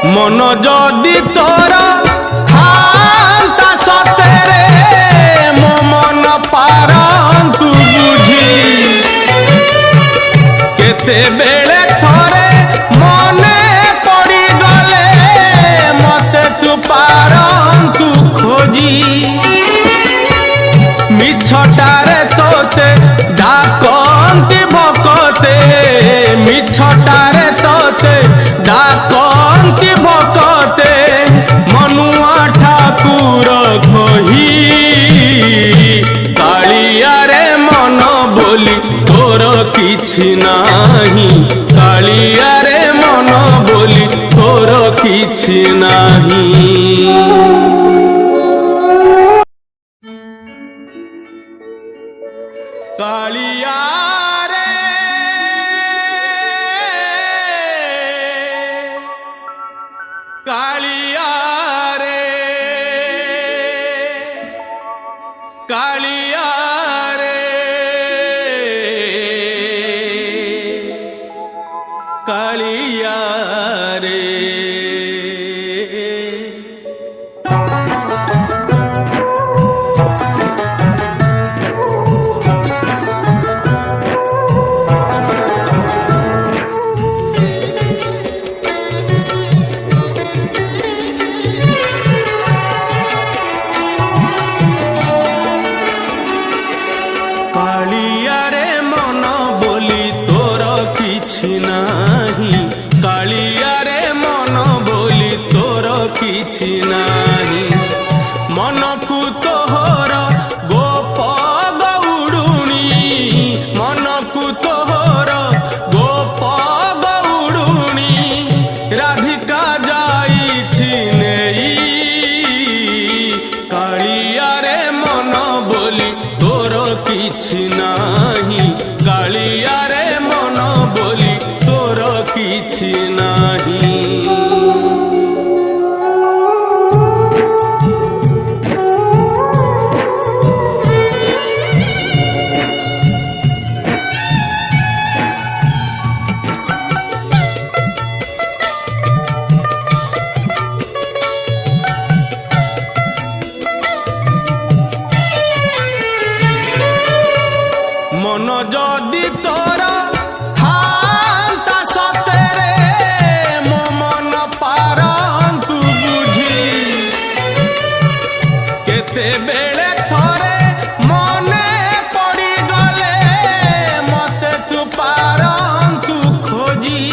मन जदि तोर थांता सतेरे मो मन पारंतु बुझी केते बेले थोरे मने पड़ी गले मते तू पारंतु खोजी मिछटारे तोते डाकंती भकते मिछटारे तोते डाकंती भकते मनुआ ठाकुर कही कालिया रे मन बोली तोर किछि नाही कालिया रे मन बोली तोर किछि नाही। कालिया रे कालिया रे कालिया रे कालिया रे कालिया रे मन बोली तोर किछि नाही कालिया रे मन बोली तोर किछि नाही मन को तोहर गोप गौड़ुणी मन को तोहर गोप गौड़ुणी राधिका जाइछि नेई कालिया रे मन बोली तोर किछि नाही कालिया रे मन बोली तोर किछि नाही। मन जदि तोर थांता सतेरे मो मन पारंतु बुझी केते बेले थोरे मने पड़ी गले मते तू पारंतु खोजी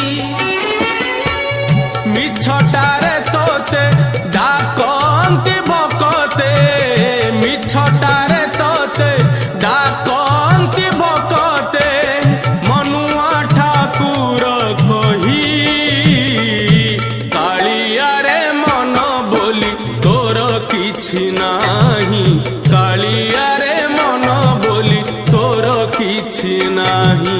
मिछटारे तोते डाकंती भकते मिछटारे तोते डाकंती भकते मनुआ ठाकुर कही कालिया रे मन बोली तोर किछि नाही कालिया रे मन बोली तोर किछि नाही।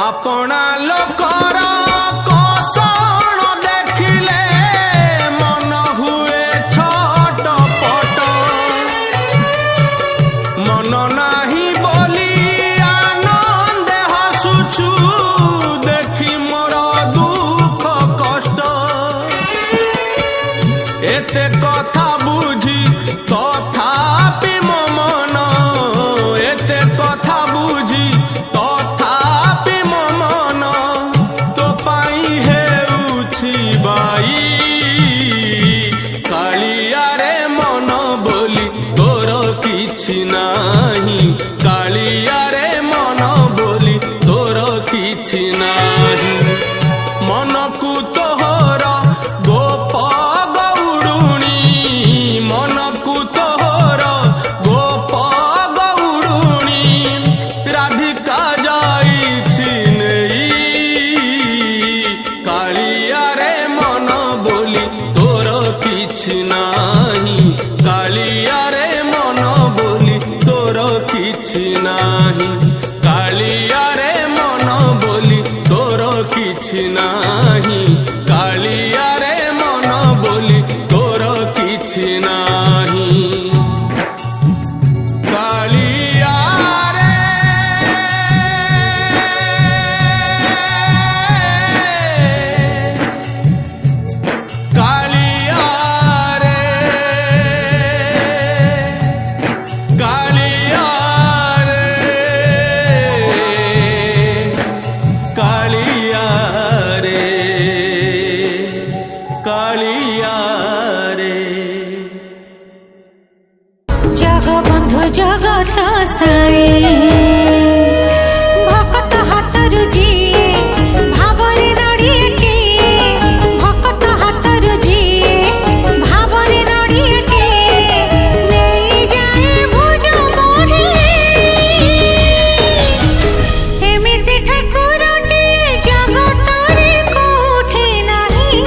अपना लोकर कौशल देखिले मन हुए छटपट मन नाही बोली आनंद हसुछु देखी मोर दुख कष्ट एते कथा बुझी तथापि मो मन एते कथा बुझी तथापि मो मन तो पाई हेउछि बाई कालिया रे मन बोली तोर किछि नाही कालिया रे मन बोली तोर किछि नाही मन को तोहर गोप गौड़ुणी मन को तोहर गोप गौड़ुणी राधिका जाइछि नेई कालिया रे मन बोली तोर किछि नाही कालिया रे मन बोली तोर କିଛି ନାହିଁ କାଳିଆରେ ମନ ବୋଲି ତୋର କିଛି ନାହିଁ କାଳିଆରେ ମନ ବୋଲି ତୋର କିଛି ନାହିଁ କାଳିଆରେ କାଳିଆରେ କାଳିଆରେ କାଳିଆରେ କାଳିଆରେ ଜଗବନ୍ଧୁ ଜଗତ ସାଏ ଭକତ ହାତରୁ ଯିଏ ଭାବରେ ନଡ଼ିଆଟିଏ ଭକତ ହାତରୁ ଯିଏ ଭାବରେ ନଡ଼ିଆଟିଏ ନେଇଯାଏ ଭୁଜ ବଢ଼ି ଏମିତି ଠାକୁରଟିଏ ଜଗତରେ କୋଉଠି ନାହିଁ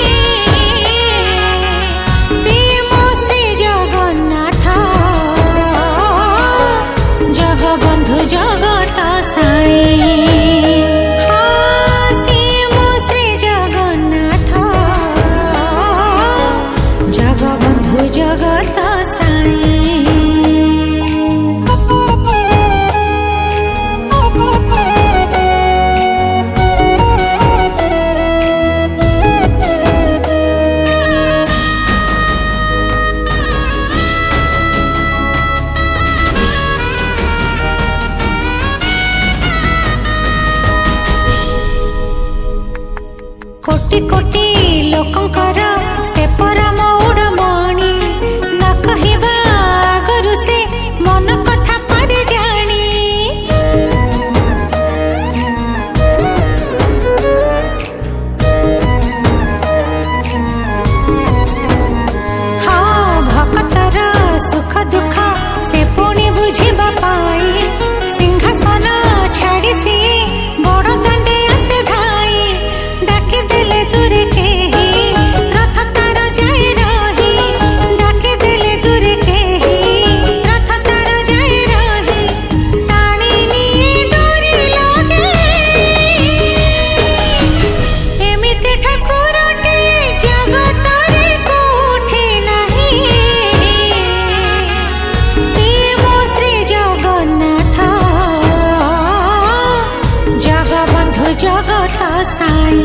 ସିଏ ମୋ ଶ୍ରୀ ଜଗନ୍ନାଥ ଜଗବନ୍ଧୁ ଜଗତ ସାଏ ସିଏ ମୋ ଶ୍ରୀ ଜଗନ୍ନାଥ ଜଗବନ୍ଧୁ ଜଗତ ସାଏ କୋଟି କୋଟି ଲୋକଙ୍କର ସେ ପରମ ଉଡ଼ମଣି ନ କହିବା ଆଗରୁ ସେ ମନ କଥା ପାରେ ଜାଣି ହଁ ଭକ୍ତର ସୁଖ ଦୁଃଖ ସେ ପୁଣି ବୁଝିବା ପାଇଁ ସିଂହାସନ ଛାଡ଼ି ସିଏ ବଡ଼ ଦାଣ୍ଡେ ଆସେ ଧାଇ ଡାକିଦେଲେ ଦୂରେ କେହି ରଥ ତାର ଯାଏ ରହି ଡାକିଦେଲେ ଦୂରେ କେହି ରଥ ତାର ଯାଏ ରହି ଟାଣି ନିଏ ଡୋରି ଲଗେ ଏମିତି ଠାକୁରଟିଏ ଜଗତରେ କୋଉଠି ନାହିଁ ସିଏ ମୋ ଶ୍ରୀ ଜଗନ୍ନାଥ ଜଗବନ୍ଧୁ ଜଗତ ସାଏ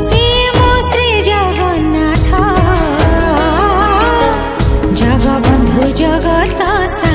ସିଏ ମୋ ଶ୍ରୀ ଜଗନ୍ନାଥ ଜଗବନ୍ଧୁ ଜଗତ ସାଏ।